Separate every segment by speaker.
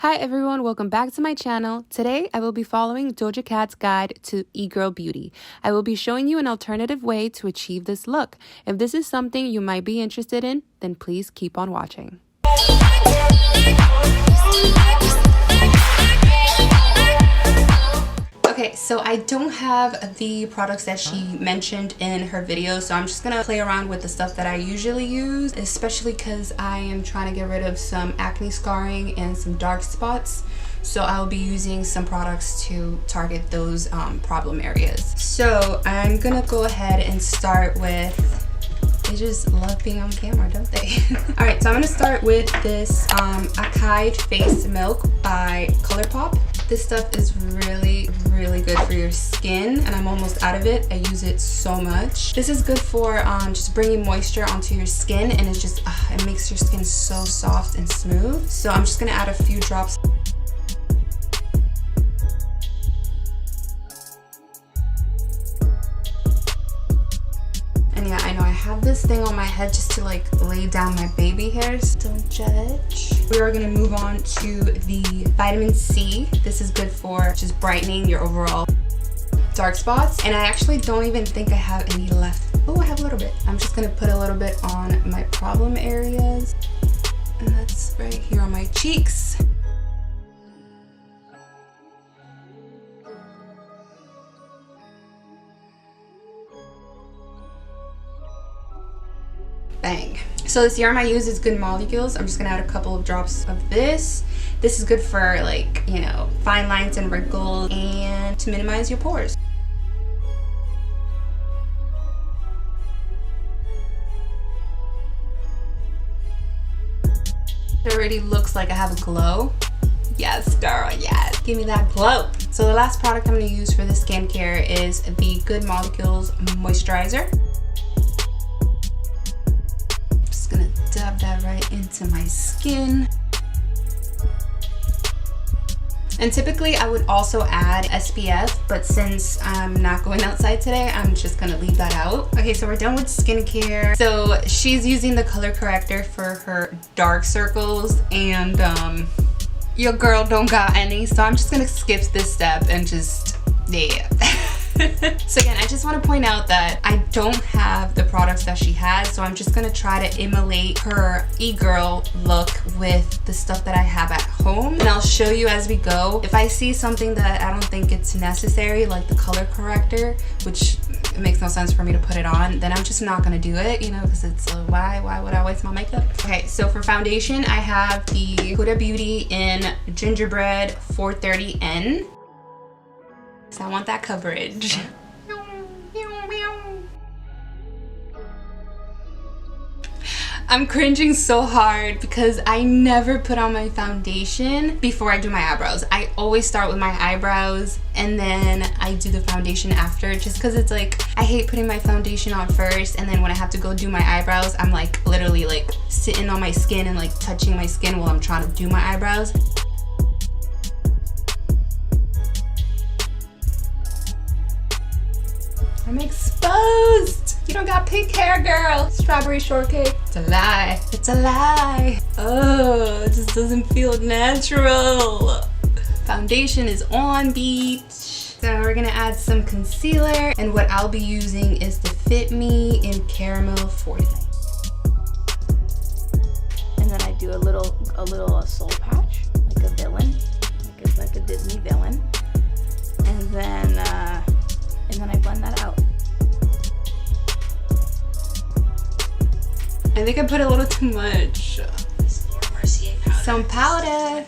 Speaker 1: Hi everyone, welcome back to my channel. Today I will be following Doja Cat's guide to e-girl beauty. I will be showing you an alternative way to achieve this look. If this is something you might be interested in, then please keep on watching. Okay, so I don't have the products that she mentioned in her video, so I'm just gonna play around with the stuff that I usually use, especially because I am trying to get rid of some acne scarring and some dark spots. So I'll be using some products to target those problem areas. So I'm gonna go ahead and start with, they just love being on camera, don't they? All right, so I'm gonna start with this Acai Face Milk by Colourpop. This stuff is really good for your skin, and I'm almost out of it. I use it so much. This is good for just bringing moisture onto your skin, and it's just, it makes your skin so soft and smooth. So I'm just gonna add a few drops. And yeah, I know I have this thing on my head just to like lay down my baby hairs. Don't judge. We are gonna move on to the vitamin C. This is good for just brightening your overall dark spots. And I actually don't even think I have any left. Oh, I have a little bit. I'm just gonna put a little bit on my problem areas. And that's right here on my cheeks. Bang. So the serum I use is Good Molecules. I'm just gonna add a couple of drops of this. This is good for, like, you know, fine lines and wrinkles and to minimize your pores. It already looks like I have a glow. Yes, girl, yes. Give me that glow. So the last product I'm gonna use for this skincare is the Good Molecules Moisturizer. Dab that right into my skin. And typically I would also add SPF, but since I'm not going outside today, I'm just gonna leave that out. Okay, so we're done with skincare. So she's using the color corrector for her dark circles, and your girl don't got any, so I'm just gonna skip this step and just, yeah. So again, I just want to point out that I don't have the products that she has, so I'm just going to try to emulate her e-girl look with the stuff that I have at home, and I'll show you as we go. If I see something that I don't think it's necessary, like the color corrector, which it makes no sense for me to put it on, then I'm just not going to do it, you know, because it's why would I waste my makeup? Okay, so for foundation, I have the Huda Beauty in Gingerbread 430N. So I want that coverage. I'm cringing so hard because I never put on my foundation before I do my eyebrows. I always start with my eyebrows and then I do the foundation after, just because it's like, I hate putting my foundation on first, and then when I have to go do my eyebrows, I'm like literally like sitting on my skin and like touching my skin while I'm trying to do my eyebrows. I'm exposed. You don't got pink hair, girl. Strawberry shortcake. It's a lie. It's a lie. Oh, it just doesn't feel natural. Foundation is on beach. So we're gonna add some concealer, and what I'll be using is the Fit Me in Caramel 40.
Speaker 2: And then I do a little soul patch, like a villain, like a Disney villain, and then I blend that out.
Speaker 1: I think I put a little too much. Some powder.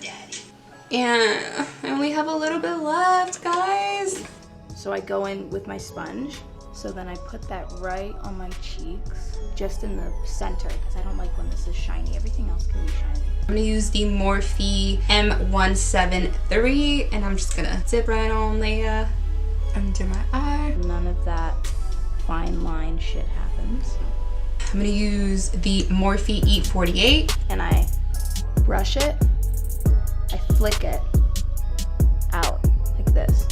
Speaker 1: Yeah, I only have a little bit left, guys.
Speaker 2: So I go in with my sponge. So then I put that right on my cheeks, just in the center, because I don't like when this is shiny. Everything else can be shiny.
Speaker 1: I'm gonna use the Morphe M173, and I'm just gonna dip right on there under my eye.
Speaker 2: None of that fine line shit happens.
Speaker 1: I'm gonna use the Morphe Eat 48.
Speaker 2: And I brush it, I flick it out like this.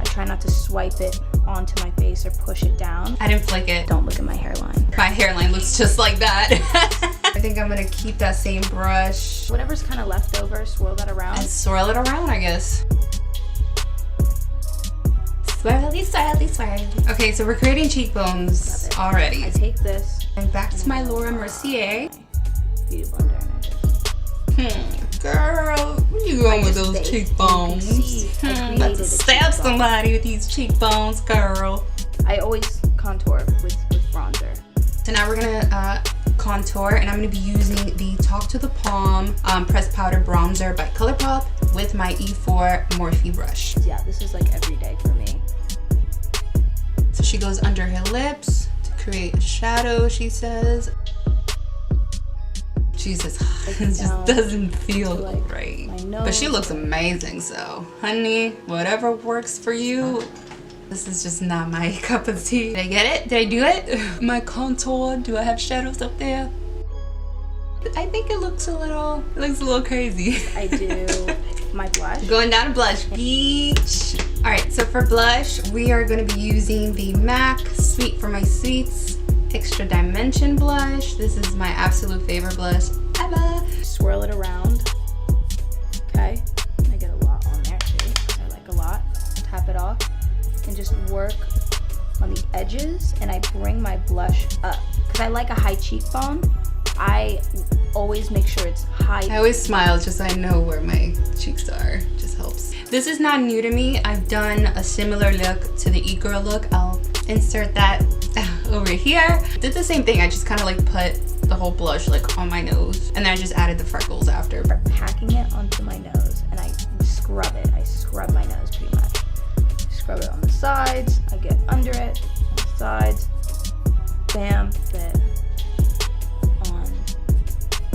Speaker 2: I try not to swipe it onto my face or push it down.
Speaker 1: I didn't flick it.
Speaker 2: Don't look at my hairline.
Speaker 1: My hairline looks just like that. I think I'm gonna keep that same brush.
Speaker 2: Whatever's kind of left over, swirl that around.
Speaker 1: And swirl it around, I guess. Swirly, swirly, swirly. Okay, so we're creating cheekbones already.
Speaker 2: I take this.
Speaker 1: And back to my Laura Mercier.
Speaker 2: Beauty blender and I just...
Speaker 1: Girl, where you going with those cheekbones? About to stab somebody with these cheekbones, girl.
Speaker 2: I always contour with bronzer.
Speaker 1: So now we're gonna contour, and I'm gonna be using the Talk to the Palm Pressed Powder Bronzer by Colourpop with my E4 Morphe brush.
Speaker 2: Yeah, this is like every day for me.
Speaker 1: So she goes under her lips to create a shadow, she says. Jesus, it just doesn't feel like right. But she looks amazing, so honey, whatever works for you. This is just not my cup of tea. Did I get it? Did I do it? My contour, do I have shadows up there? I think it looks a little crazy.
Speaker 2: I do. My blush.
Speaker 1: Going down to blush, beach. All right, so for blush, we are gonna be using the MAC Sweet for My Sweets Extra Dimension blush. This is my absolute favorite blush ever.
Speaker 2: Swirl it around, okay? I get a lot on there too. I like a lot. Tap it off and just work on the edges, and I bring my blush up. Because I like a high cheekbone, I always make sure it's high.
Speaker 1: I always smile just so I know where my cheeks are. Just helps. This is not new to me. I've done a similar look to the e-girl look. I'll insert that over here. Did the same thing. I just kind of like put the whole blush like on my nose, and then I just added the freckles after.
Speaker 2: Packing it onto my nose, and I scrub it. I scrub my nose pretty much. Scrub it on the sides. I get under it on the sides. Bam, then on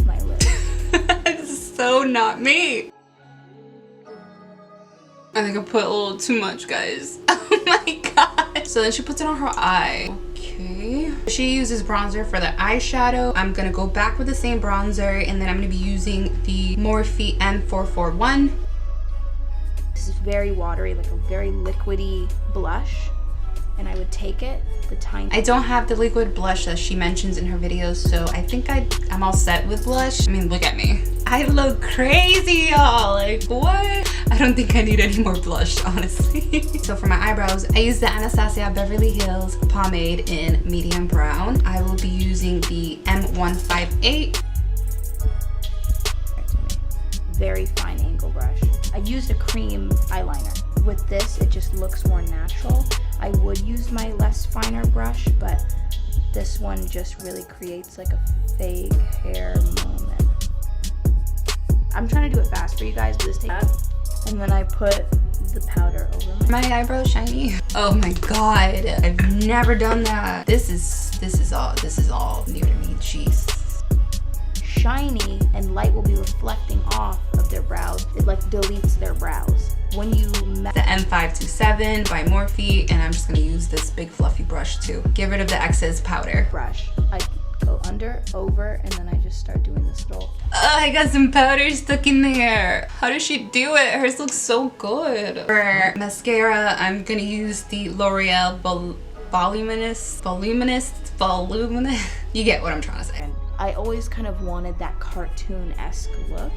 Speaker 2: my lips.
Speaker 1: This is so not me. I think I put a little too much, guys. Oh my god. So then she puts it on her eye. Okay. She uses bronzer for the eyeshadow. I'm gonna go back with the same bronzer, and then I'm gonna be using the Morphe M441.
Speaker 2: This is very watery, like a very liquidy blush. And I would take it, the tiny...
Speaker 1: I don't have the liquid blush that she mentions in her videos, so I think I'm all set with blush. I mean, look at me. I look crazy, y'all. Like, what? I don't think I need any more blush, honestly. So for my eyebrows, I use the Anastasia Beverly Hills pomade in medium brown. I will be using the M158.
Speaker 2: Very fine angle brush. I used a cream eyeliner. With this, it just looks more natural. I would use my less finer brush, but this one just really creates like a fake hair moment. I'm trying to do it fast for you guys, but this takes. And then I put the powder over
Speaker 1: my eyebrows shiny. Oh my god, I've never done that. This is all new to me. Jeez.
Speaker 2: Shiny, and light will be reflecting off of their brows. It like deletes their brows. When you
Speaker 1: the M527 by Morphe, and I'm just gonna use this big fluffy brush to get rid of the excess powder.
Speaker 2: Brush. I go under, over, and then I just start doing this little.
Speaker 1: Oh, I got some powder stuck in there. How does she do it? Hers looks so good. For mascara, I'm gonna use the L'Oreal Voluminous. You get what I'm trying to say.
Speaker 2: I always kind of wanted that cartoon-esque look.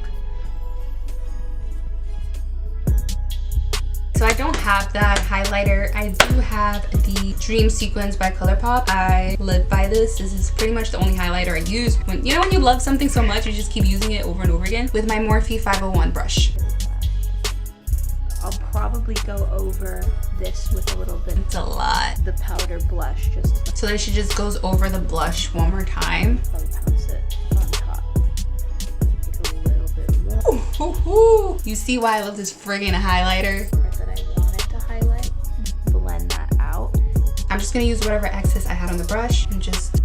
Speaker 1: So I don't have that highlighter. I do have the Dream Sequence by Colourpop. I live by this. This is pretty much the only highlighter I use. When you love something so much, you just keep using it over and over again with my Morphe 501 brush.
Speaker 2: I'll probably go over this with a little bit.
Speaker 1: It's a lot.
Speaker 2: The powder blush, just.
Speaker 1: So then she just goes over the blush one more time.
Speaker 2: Probably pounce it on top. Take a little bit more.
Speaker 1: Ooh. You see why I love this friggin' highlighter?
Speaker 2: That I wanted to highlight and blend that out.
Speaker 1: I'm just gonna use whatever excess I had on the brush and just.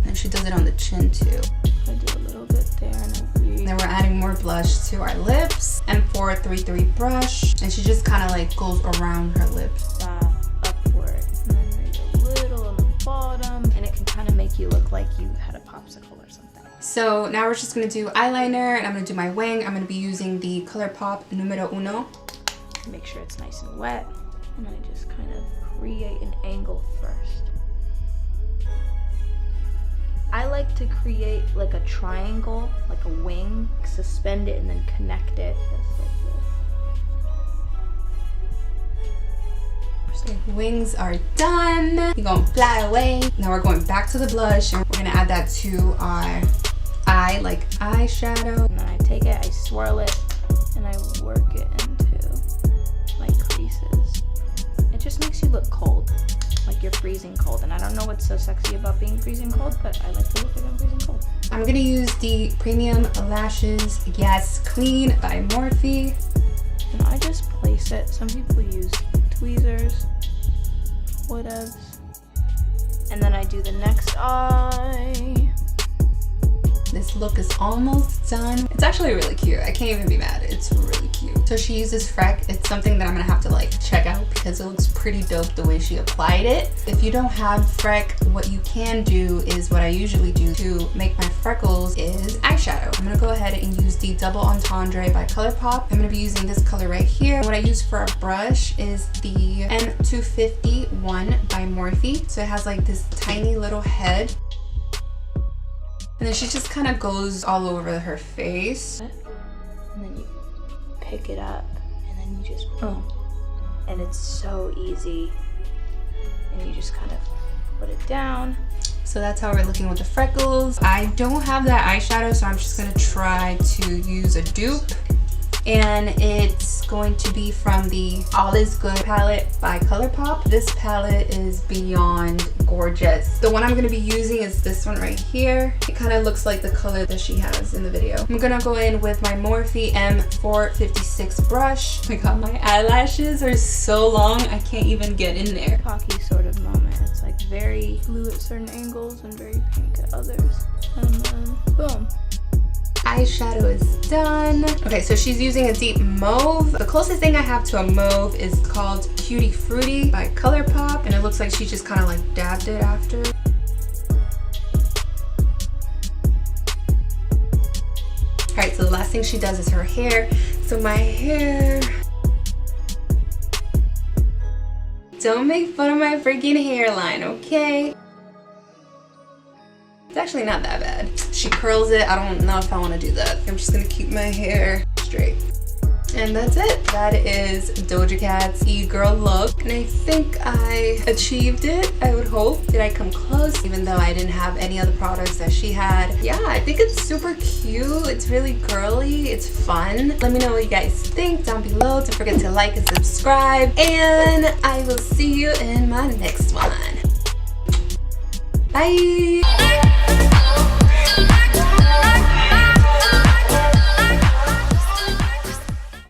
Speaker 1: And she does it on the chin too.
Speaker 2: I do a little bit there and
Speaker 1: then we're adding more blush to our lips. M433 brush, and she just kind of like goes around her lips.
Speaker 2: Upward, and then maybe a little on the bottom, and it can kind of make you look like you had a popsicle or something.
Speaker 1: So now we're just gonna do eyeliner, and I'm gonna do my wing. I'm gonna be using the Colourpop Numero Uno.
Speaker 2: Make sure it's nice and wet, and I just kind of create an angle first. I like to create like a triangle, like a wing, suspend it and then connect it just like this.
Speaker 1: So wings are done. You're gonna fly away. Now we're going back to the blush and we're gonna add that to our eye, like eyeshadow.
Speaker 2: And then I take it, I swirl it, and I work it into my creases. It just makes you look cold, like you're freezing cold. And I don't know what's so sexy about being freezing cold, but I like to look like I'm freezing cold.
Speaker 1: I'm gonna use the Premium Lashes Yes Queen by Morphe.
Speaker 2: And I just place it. Some people use tweezers, whatevs. And then I do the next eye.
Speaker 1: This look is almost done. It's actually really cute. I can't even be mad. It's really cute. So she uses Freck. It's something that I'm gonna have to like check out because it looks pretty dope the way she applied it. If you don't have Freck, what you can do is what I usually do to make my freckles is eyeshadow. I'm gonna go ahead and use the Double Entendre by Colourpop. I'm gonna be using this color right here. What I use for a brush is the M251 by Morphe. So it has like this tiny little head. And then she just kind of goes all over her face.
Speaker 2: And then you pick it up and then you just boom. And it's so easy. And you just kind of put it down.
Speaker 1: So that's how we're looking with the freckles. I don't have that eyeshadow, so I'm just gonna try to use a dupe. And it's going to be from the All Is Good palette by Colourpop. This palette is beyond gorgeous. The one I'm gonna be using is this one right here. It kind of looks like the color that she has in the video. I'm gonna go in with my Morphe M456 brush. Oh my god, my eyelashes are so long, I can't even get in there.
Speaker 2: Cocky sort of moment. It's like very blue at certain angles and very pink at others. And then boom.
Speaker 1: Eyeshadow is done. Okay, so she's using a deep mauve. The closest thing I have to a mauve is called Cutie Fruity by Colourpop, and it looks like she just kind of like dabbed it after. All right, so the last thing she does is her hair. So my hair. Don't make fun of my freaking hairline, okay? It's actually not that bad. She curls it. I don't know if I want to do that. I'm just gonna keep my hair straight. And that's it. That is Doja Cat's e-girl look. And I think I achieved it, I would hope. Did I come close? Even though I didn't have any of the products that she had. Yeah, I think it's super cute. It's really girly. It's fun. Let me know what you guys think down below. Don't forget to like and subscribe. And I will see you in my next one. Bye!